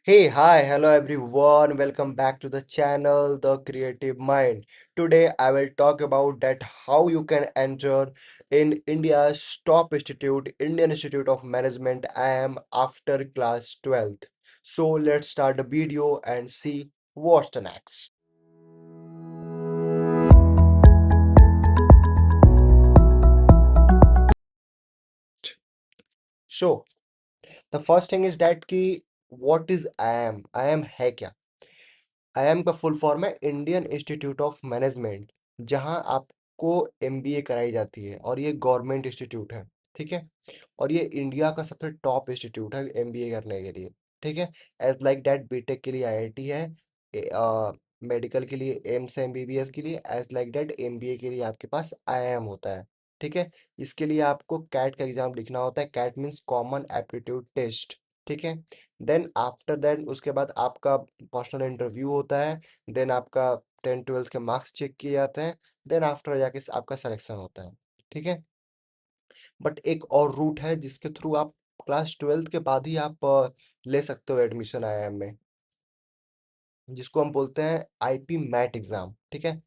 Hey, hi, hello everyone. Welcome back to the channel, The Creative Mind. Today I will talk about that how you can enter in India's top institute, Indian Institute of Management, IIM after class 12th. So let's start the video and see what's the next. So the first thing is that कि what is IIM? IIM है क्या? IIM का full form है Indian institute of management, जहां आपको MBA कराई जाती है और ये गवर्नमेंट इंस्टीट्यूट है। ठीक है। और ये इंडिया का सबसे टॉप इंस्टीट्यूट है एमबीए करने के लिए। ठीक है। एज लाइक दैट बीटेक के लिए आईआईटी है, मेडिकल के लिए एम्स है, एमबीबीएस के लिए एज लाइक दैट एमबीए के लिए आपके पास आईआईएम होता है। ठीक है। इसके लिए आपको कैट का एग्जाम लिखना होता है। CAT means common aptitude test. ठीक है। देन आफ्टर दैट उसके बाद आपका पर्सनल इंटरव्यू होता है। देन आपका 10 12 के मार्क्स चेक किए जाते हैं। देन आफ्टर जाके आपका सिलेक्शन होता है। ठीक है। बट एक और रूट है जिसके थ्रू आप क्लास 12 के बाद ही आप ले सकते हो एडमिशन आईआईएम में, जिसको हम बोलते हैं आईपी मैट एग्जाम। ठीक है।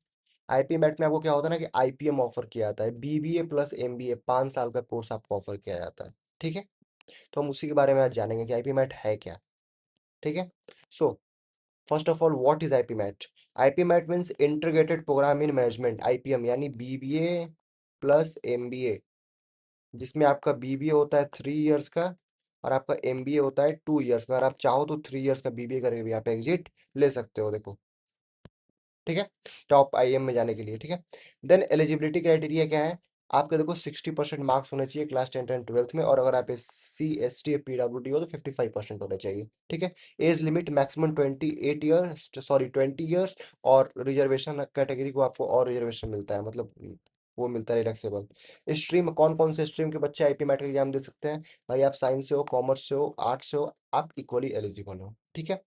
आईपी मैट में आपको क्या होता है ना कि आईपीएम ऑफर किया जाता है, बीबीए प्लस एमबीए 5 साल का कोर्स आपको ऑफर किया जाता है। ठीक है। तो हम उसी के बारे में आज जानेंगे कि आईपी मैट है क्या। ठीक है। So first of all what is IPMAT? IPMAT means integrated program in management, IPM यानी बीबीए प्लस एमबीए, जिसमें आपका बीबीए होता है 3 इयर्स का और आपका एमबीए होता है 2 इयर्स का। अगर आप चाहो तो 3 इयर्स का बीबीए करके भी आप एग्जिट ले सकते हो। देखो, ठीक है, टॉप आईएम में जाने के लिए। ठीक है। देन एलिजिबिलिटी क्राइटेरिया क्या है? आपके देखो 60% मार्क्स होने चाहिए क्लास 10 एंड 12 में, और अगर आप SC ST पीडब्ल्यूडी हो तो 55% होने चाहिए। ठीक है। Age limit maximum 28 years, sorry 20 years, और रिजर्वेशन कैटेगरी को आपको और रिजर्वेशन मिलता है, मतलब वो मिलता है रिलैक्सेबल। स्ट्रीम कौन कौन से स्ट्रीम के बच्चे आईपी मैट का एग्जाम दे सकते हैं? भाई आप साइंस से हो, कॉमर्स से हो, आर्ट्स से हो, आप इक्वली एलिजिबल हो। ठीक है।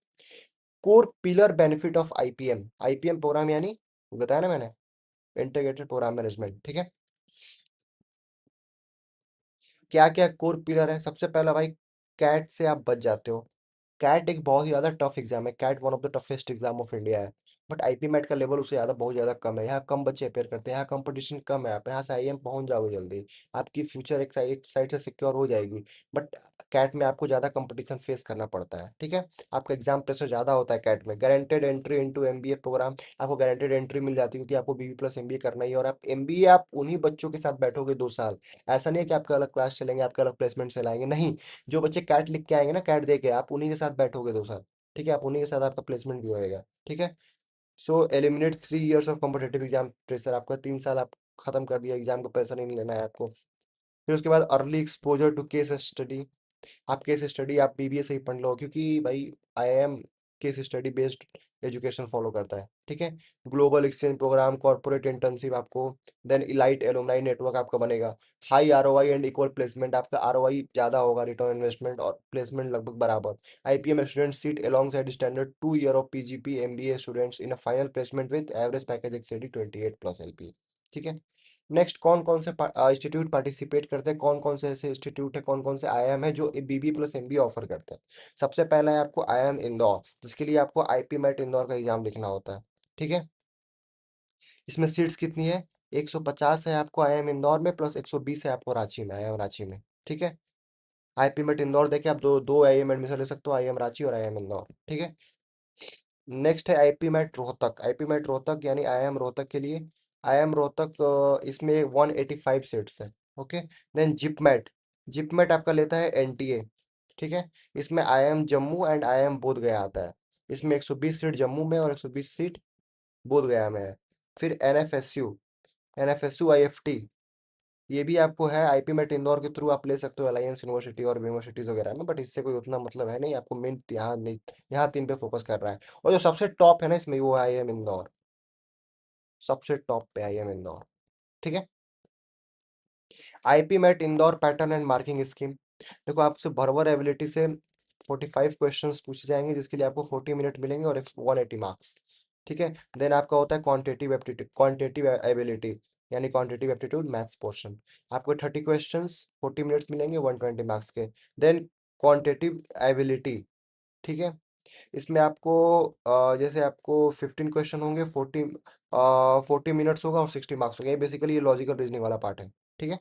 Core pillar benefit of IPM, IPM program यानी बताया ना मैंने, इंटीग्रेटेड प्रोग्राम मैनेजमेंट। ठीक है। क्या क्या कोर पिलर है? सबसे पहला भाई, कैट से आप बच जाते हो। कैट एक बहुत ही ज्यादा टफ एग्जाम है, CAT one of the toughest exam of India है। बट आईपी मैट का लेवल उससे ज्यादा बहुत ज्यादा कम है। यहाँ कम बच्चे अपेयर करते हैं, यहाँ कंपटीशन कम है। आप यहाँ से आईएम पहुंच जाओगे जल्दी, आपकी फ्यूचर एक साइड से सिक्योर हो जाएगी। बट कैट में आपको ज्यादा कंपटीशन फेस करना पड़ता है। ठीक है। आपका एग्जाम प्रेशर ज्यादा होता है कैट में। Guaranteed entry into MBA program, आपको गारंटेड एंट्री मिल जाती है क्योंकि आपको बीबी प्लस एमबीए करना ही है। और आप एमबीए आप उन्हीं बच्चों के साथ बैठोगे 2 साल। ऐसा नहीं है कि आपका अलग क्लास चलेंगे, आपका अलग प्लेसमेंट से लाएंगे, नहीं। जो बच्चे कैट लिख के आएंगे ना, कैट दे के, आप उन्हीं के साथ बैठोगे 2 साल। ठीक है। आप उन्हीं के साथ आपका प्लेसमेंट भी होएगा। ठीक है। So eliminate 3 years of competitive exam pressure, आपका 3 साल आप खत्म कर दिया, एग्जाम का प्रेशर नहीं लेना है आपको। फिर उसके बाद early exposure to case study. आप केस स्टडी आप बीबीए से ही पढ़ लो, क्योंकि भाई IIM case study based education follow करता है। ठीक है। Global exchange program, corporate internship आपको, देन इलाइट एलुमनाई नेटवर्क आपका बनेगा। High ROI and equal placement, आपका आरओआई ज्यादा होगा, रिटर्न इन्वेस्टमेंट और प्लेसमेंट लगभग बराबर। IPM student seat alongside standard 2 year of PGP MBA students in a final placement with average package exceeding 28 plus LP. ठीक है। नेक्स्ट, कौन कौन से इंस्टीट्यूट पार्टिसिपेट करते हैं, कौन कौन से ऐसे इंस्टीट्यूट है, कौन कौन से आईआईएम है जो बीबी प्लस एमबी ऑफर करते हैं? सबसे पहला है आपको आईआईएम इंदौर, जिसके लिए आपको आईपी मैट इंदौर का एग्जाम लिखना होता है। ठीक है। इसमें सीट्स कितनी है? 150 है आपको आईआईएम इंदौर में, प्लस 120 है आपको रांची में, आईआईएम रांची में। ठीक है। आईपी मैट इंदौर देके आप दो दो आईआईएम एडमिशन ले सकते हो, आईआईएम रांची और आईआईएम इंदौर। ठीक है। नेक्स्ट है IPMAT Rohtak, IPMAT Rohtak यानी आईआईएम रोहतक के लिए। आईआईएम रोहतक इसमें 185 सीट्स है। Okay. Then JIPMAT, JIPMAT आपका लेता है एनटीए। ठीक है। इसमें आईआईएम जम्मू एंड आईआईएम बोध गया आता है। इसमें 120 सीट जम्मू में और 120 सीट बोध गया में है। फिर एनएफएसयू आईएफटी, ये भी आपको है आईपी मेट इंदौर के थ्रू आप ले सकते हो अलायंस यूनिवर्सिटी और यूनिवर्सिटीज वगैरह में, बट इससे कोई उतना मतलब है नहीं। आपको मेन यहाँ नहीं, यहाँ 3 पे फोकस कर रहा है। और जो सबसे टॉप है ना इसमें, वो है आईएम इंदौर, सबसे टॉप पे आईएम इंदौर। ठीक है। IPMAT Indore pattern and marking scheme, देखो आपसे भरवर एबिलिटी से 45 क्वेश्चंस पूछे जाएंगे, जिसके लिए आपको 40 मिनट मिलेंगे और 180 मार्क्स। ठीक है। देन आपका होता है क्वांटिटेटिव एप्टीट्यूड, क्वांटिटेटिव एबिलिटी यानी क्वांटिटेटिव एप्टीट्यूड मैथ्स पोर्शन। आपको 30 क्वेश्चंस, 40 मिनट्स मिलेंगे, 120 मार्क्स के। देन क्वांटिटेटिव एबिलिटी, ठीक है, इसमें आपको जैसे आपको 15 क्वेश्चन होंगे, 40 मिनट्स होगा और 60 मार्क्स होंगे। बेसिकली ये लॉजिकल रीजनिंग वाला पार्ट है। ठीक है।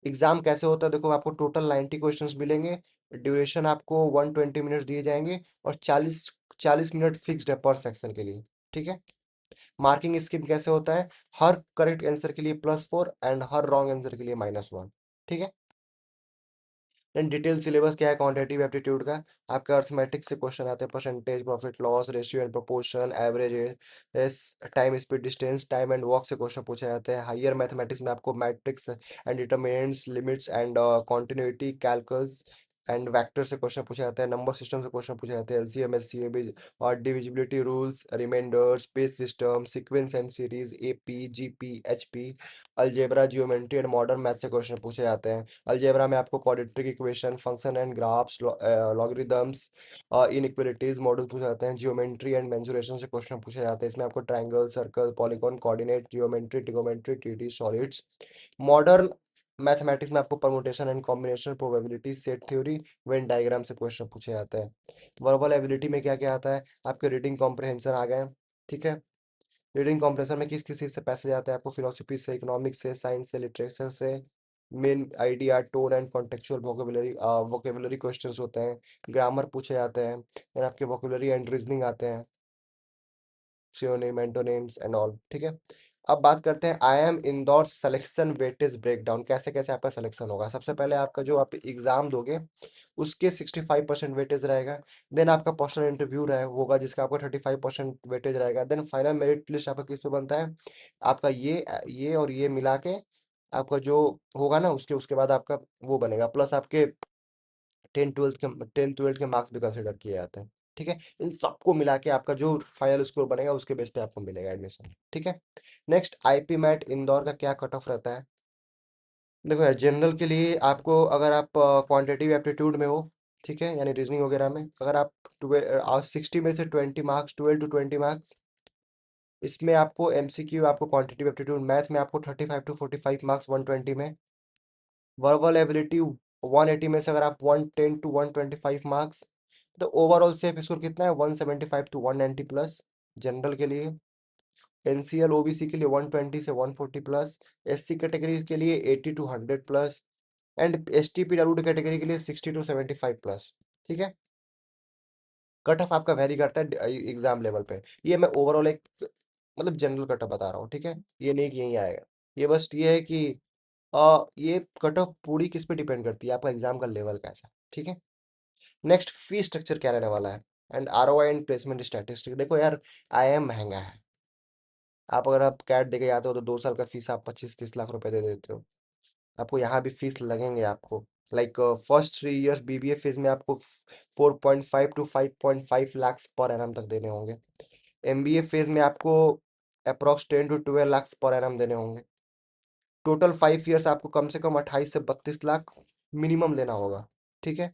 एग्जाम कैसे होता है देखो, आपको टोटल 90 क्वेश्चंस मिलेंगे। ड्यूरेशन आपको 120 मिनट्स दिए जाएंगे और 40 40 मिनट फिक्स्ड है पर सेक्शन के लिए। ठीक है। मार्किंग स्कीम कैसे होता है, हर करेक्ट आंसर के लिए +4 एंड हर रॉन्ग आंसर के लिए -1। ठीक है। देन डिटेल सिलेबस क्या है क्वांटिटेटिव एप्टीट्यूड का, आपका अर्थमेटिक्स से क्वेश्चन आते हैं, percentage, profit loss, ratio and proportion, average, time speed distance, time and work से क्वेश्चन पूछे जाते हैं। हायर मैथमेटिक्स में आपको matrix and determinants, limits and continuity, calculus and vector से क्वेश्चन पूछे जाते हैं। नंबर सिस्टम से क्वेश्चन पूछे जाते हैं, एलसीएम एससीएम और divisibility rules, remainder, space system, sequence and series, AP, GP, HP, algebra, geometry and modern math से क्वेश्चन पूछे जाते हैं। अलजेब्रा में आपको quadratic equation, function and graphs, logarithms, inequalities model पूछे जाते हैं। जियोमेट्री एंड मेंसुरेशन से क्वेश्चन पूछे जाते हैं। इसमें आपको triangle, circle, polygon, coordinate, geometry, trigonometry, TD, solids. Modern mathematics में आपको permutation and combination, probability, set theory, Venn diagram से क्वेश्चन पूछे जाते हैं। वर्बल एबिलिटी में क्या क्या आता है, आपके रीडिंग कॉम्प्रहेंशन आ गए। ठीक है। रीडिंग कॉम्प्रेशन में किस किस चीज़ से पैसेज आते हैं, आपको फिलोसफी से, इकोनॉमिक्स से, साइंस से, लिटरेचर से। Main idea, tone and contextual vocabulary questions होते हैं। ग्रामर पूछे जाते हैं। देन आपके वोकेबुलरी एंड रीजनिंग आते हैं, सिनोनिम, एंटोनिम्स एंड ऑल। ठीक है। अब बात करते हैं I am Indore selection weightage breakdown, कैसे कैसे आपका सिलेक्शन होगा। सबसे पहले आपका जो आप एग्जाम दोगे उसके 65% वेटेज रहेगा। देन आपका पर्सनल इंटरव्यू रहे होगा जिसका आपका 35% वेटेज रहेगा। देन फाइनल मेरिट लिस्ट आपका किस पे बनता है, आपका ये और ये मिला के आपका जो होगा ना, उसके उसके बाद आपका वो बनेगा, प्लस आपके 10 ट्वेल्थ के मार्क्स भी कंसिडर किए जाते हैं। ठीक है। इन सबको मिला के आपका जो फाइनल स्कोर बनेगा उसके बेस पे आपको मिलेगा एडमिशन। ठीक है। नेक्स्ट, आईपी मैट इंदौर का क्या कट ऑफ रहता है। देखो यार, जनरल के लिए आपको, अगर आप क्वांटिटेटिव एप्टीट्यूड में हो, ठीक है, यानी रीजनिंग वगैरह में, अगर आप 60 में से 20 मार्क्स, 12 to 20 मार्क्स, इसमें आपको एमसीक्यू, आपको क्वांटिटेटिव एप्टीट्यूड मैथ में आपको 35 to 45 मार्क्स 120 में। वर्बल एबिलिटी 180 में से अगर आप 110 to 125 मार्क्स, तो ओवरऑल सेफ स्कोर कितना है, 175 to 190 प्लस जनरल के लिए। एनसीएल ओबीसी के लिए 120 से 140 प्लस। एससी कैटेगरी के लिए 80 to 100 plus. And S T P W category के लिए 60 to 75 प्लस। ठीक है। कट ऑफ आपका वेरी करता है एग्जाम लेवल पे। ये मैं ओवरऑल एक मतलब जनरल कट ऑफ बता रहा हूँ। ठीक है। ये नहीं कि यही आएगा। ये बस ये है कि ये कट ऑफ पूरी किस पे डिपेंड करती है, आपका एग्जाम का लेवल कैसा है। ठीक है। नेक्स्ट, फी स्ट्रक्चर क्या रहने वाला है and ROI and placement statistic. देखो यार, आईएम महंगा है। आप अगर आप कैट दे के जाते हो तो 2 साल का फीस आप 25 30 लाख रुपए दे देते हो। आपको यहाँ भी फीस लगेंगे आपको। Like first 3 years BBA fees में आपको 4.5 to 5.5 लाख पर एनम तक देने होंगे। एमबीए फेज में आपको approx 10 to 12 lakh per annum देने होंगे। टोटल 5 इयर्स आपको कम से कम 28 से 32 लाख मिनिमम देना होगा। ठीक है।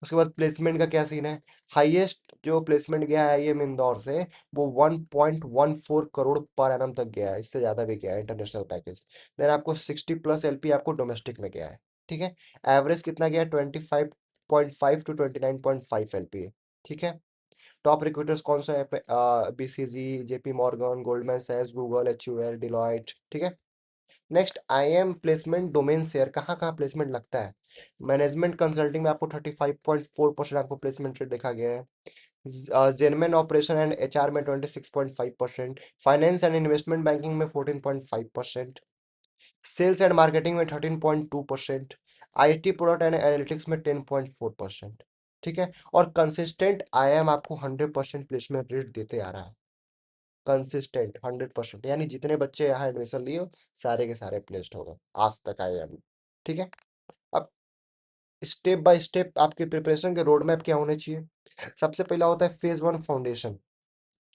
उसके बाद प्लेसमेंट का क्या सीन है, हाईएस्ट जो प्लेसमेंट गया है आईएम इंदौर से, वो 1.14 करोड़ पर एनम तक गया है, इससे ज्यादा भी गया है इंटरनेशनल पैकेज। देन आपको 60+ एलपी आपको डोमेस्टिक में गया है। ठीक है। एवरेज कितना गया है, 25.5 to 29.5 एलपी। ठीक है। टॉप रिक्रूटर्स कौन सा है, बीसीजी, जेपी मॉर्गन, गोल्डमैन सैक्स, गूगल, एचयूएल, डिलॉयट। ठीक है। Next, IIM placement domain share, कहाँ कहाँ प्लेसमेंट लगता है। मैनेजमेंट कंसल्टिंग में आपको 35.4% आपको प्लेसमेंट रेट देखा गया है। जेनमेन ऑपरेशन एंड एचआर में 26.5%। फाइनेंस एंड इन्वेस्टमेंट बैंकिंग में 14.5%। सेल्स एंड मार्केटिंग में 13.2%। आईटी प्रोडक्ट एंड एनालिटिक्स में 10.4%। ठीक है। और कंसिस्टेंट आईएम आपको 100% प्लेसमेंट रेट देते आ रहा है। कंसिस्टेंट 100%, यानी जितने बच्चे यहाँ एडमिशन लिए सारे के सारे प्लेस्ड हो गए आज तक आईएम। ठीक है। अब स्टेप बाय स्टेप आपके प्रिपरेशन के रोड मैप क्या होने चाहिए। सबसे पहला होता है फेज 1 फाउंडेशन।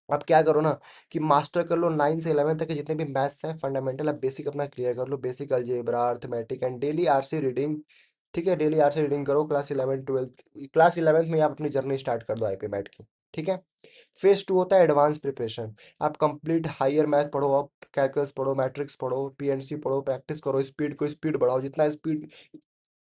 आप क्या करो ना, कि मास्टर कर लो 9 से 11 तक के जितने भी मैथ्स है फंडामेंटल, आप बेसिक अपना क्लियर कर लो, basic algebra, arithmetic and daily RC reading. ठीक है। डेली आरसी रीडिंग करो, क्लास 11 12, क्लास 11th में आप अपनी जर्नी स्टार्ट कर दो आईपी मैट की। ठीक है। फेज 2 होता है एडवांस प्रिपरेशन। आप कंप्लीट हायर मैथ पढ़ो, आप कैलकुलस पढ़ो, मैट्रिक्स पढ़ो, पीएनसी पढ़ो, प्रैक्टिस करो, स्पीड को स्पीड बढ़ाओ, जितना स्पीड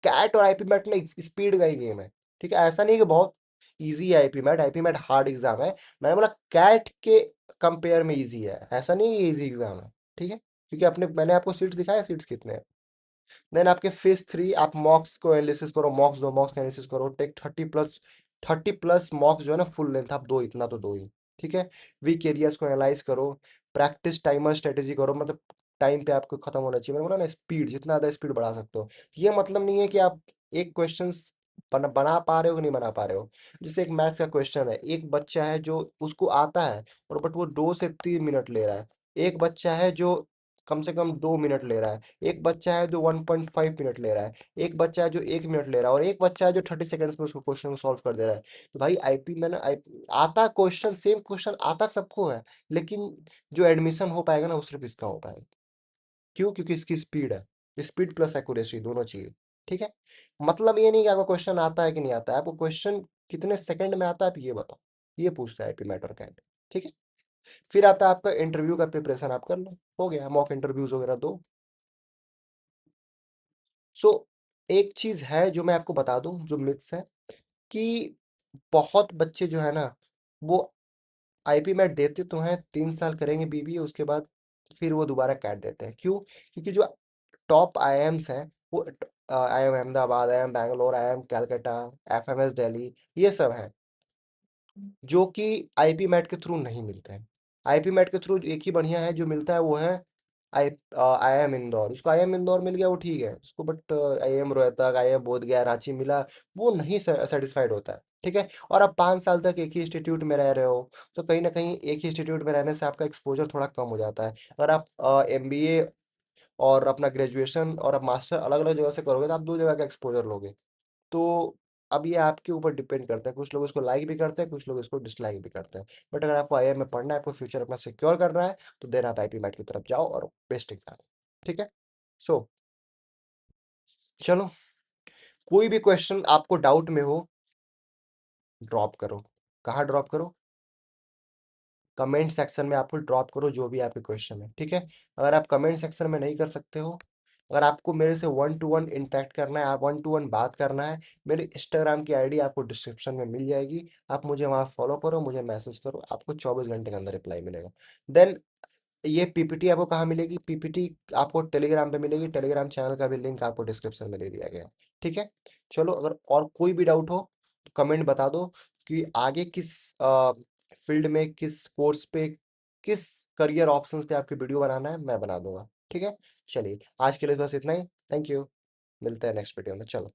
कैट और आईपी मैट ना स्पीड का ही गेम है। ठीक है, ऐसा नहीं कि बहुत इजी है IPMAT, IPMAT hard exam है। मैंने बोला कैट के कंपेयर में इजी है, ऐसा नहीं है इजी एग्जाम है। ठीक है, क्योंकि अपने मैंने आपको सीट्स दिखाया, सीट्स कितने हैं। देन आपके फेज 3 आप मॉक्स को एनालिसिस करो, मॉक्स दो, मॉक्स एनालिसिस करो, टेक 30+, 30+ मॉक्स जो है ना फुल लेंथ, आप दो, इतना तो दो ही। ठीक है, वीक एरियाज को एनालाइज करो, प्रैक्टिस टाइमर स्ट्रेटेजी करो, मतलब टाइम पे आपको खत्म होना चाहिए। मैंने बोला ना स्पीड, जितना ज़्यादा स्पीड बढ़ा सकते हो। ये मतलब नहीं है कि आप एक क्वेश्चन बना पा रहे हो कि नहीं बना पा रहे हो। जैसे एक मैथ्स का क्वेश्चन है, एक बच्चा है जो उसको आता है और बट वो 2 से 3 मिनट ले रहा है। एक बच्चा है जो कम से कम 2 मिनट ले रहा है। एक बच्चा है जो 1.5 मिनट ले रहा है। एक बच्चा है जो 1 मिनट ले रहा है, और एक बच्चा है जो 30 सेकंड्स में उसको क्वेश्चन को सॉल्व कर दे रहा है। तो भाई आईपी में ना आता क्वेश्चन, सेम क्वेश्चन आता सबको है, लेकिन जो एडमिशन हो पाएगा ना वो सिर्फ इसका हो पाएगा। क्यों? क्योंकि इसकी स्पीड है, स्पीड प्लस एक्यूरेसी दोनों चाहिए। ठीक है, मतलब ये नहीं कि आपको क्वेश्चन आता है कि नहीं आता है, आपको क्वेश्चन कितने सेकंड में आता है आप ये बताओ, ये पूछता है आईपी मैटर कैंड। ठीक है, फिर आता है आपका इंटरव्यू का प्रिपरेशन, आप कर लो, हो गया, मॉक इंटरव्यूज वगैरह दो। सो एक चीज है जो मैं आपको बता दूं, जो मिथ्स है, कि बहुत बच्चे जो है ना वो आईपी मैट देते तो हैं, 3 साल करेंगे बीबीए, उसके बाद फिर वो दोबारा कैट देते हैं। क्यों? क्योंकि जो टॉप आईआईएम्स हैं, वो IIM Ahmedabad, IIM Bangalore, IIM Calcutta, FMS Delhi, ये सब है जो कि आईपी मैट के थ्रू नहीं मिलते हैं। आईपी मैट के थ्रू एक ही बढ़िया है जो मिलता है, वो है आई एम इंदौर। उसको आई एम इंदौर मिल गया वो ठीक है उसको, but IIM Rohtak, IIM Bodhgaya, Ranchi मिला, वो नहीं सेटिस्फाइड होता है। ठीक है, और आप 5 साल तक एक ही इंस्टीट्यूट में रह रहे हो, तो कहीं ना कहीं एक ही इंस्टीट्यूट में रहने से आपका एक्सपोजर थोड़ा कम हो जाता है। अगर आप एमबीए और अपना ग्रेजुएशन और अब मास्टर अलग अलग जगह से करोगे, तो आप दो जगह का एक्सपोजर लोगे। तो अब ये आपके ऊपर डिपेंड करता है, कुछ लोग इसको लाइक भी करते हैं, कुछ लोग इसको डिसलाइक भी करते हैं। बट अगर आपको आईआईएम में पढ़ना है, आपको फ्यूचर अपना सिक्योर करना है, तो देन आप आईपी मैट की तरफ जाओ और बेस्ट एग्जाम। ठीक है, सो चलो, कोई भी क्वेश्चन आपको डाउट में हो, ड्रॉप करो। कहाँ ड्रॉप करो? कमेंट सेक्शन में आपको ड्रॉप करो जो भी आपके क्वेश्चन है। ठीक है, अगर आप कमेंट सेक्शन में नहीं कर सकते हो, अगर आपको मेरे से 1 to 1 इंटरेक्ट करना है, आप 1 to 1 बात करना है, मेरे इंस्टाग्राम की आईडी आपको डिस्क्रिप्शन में मिल जाएगी। आप मुझे वहाँ फॉलो करो, मुझे मैसेज करो, आपको 24 घंटे के अंदर रिप्लाई मिलेगा। देन ये पीपीटी आपको कहाँ मिलेगी? पीपीटी आपको टेलीग्राम पे मिलेगी, टेलीग्राम चैनल का भी लिंक आपको डिस्क्रिप्शन में दे दिया गया है। ठीक है, चलो, अगर और कोई भी डाउट हो तो कमेंट बता दो कि आगे किस फील्ड में, किस कोर्स पे, किस करियर ऑप्शंस पे आपकी वीडियो बनाना है, मैं बना दूंगा। ठीक है, चलिए आज के लिए बस इतना ही। थैंक यू, मिलते हैं नेक्स्ट वीडियो में, चलो।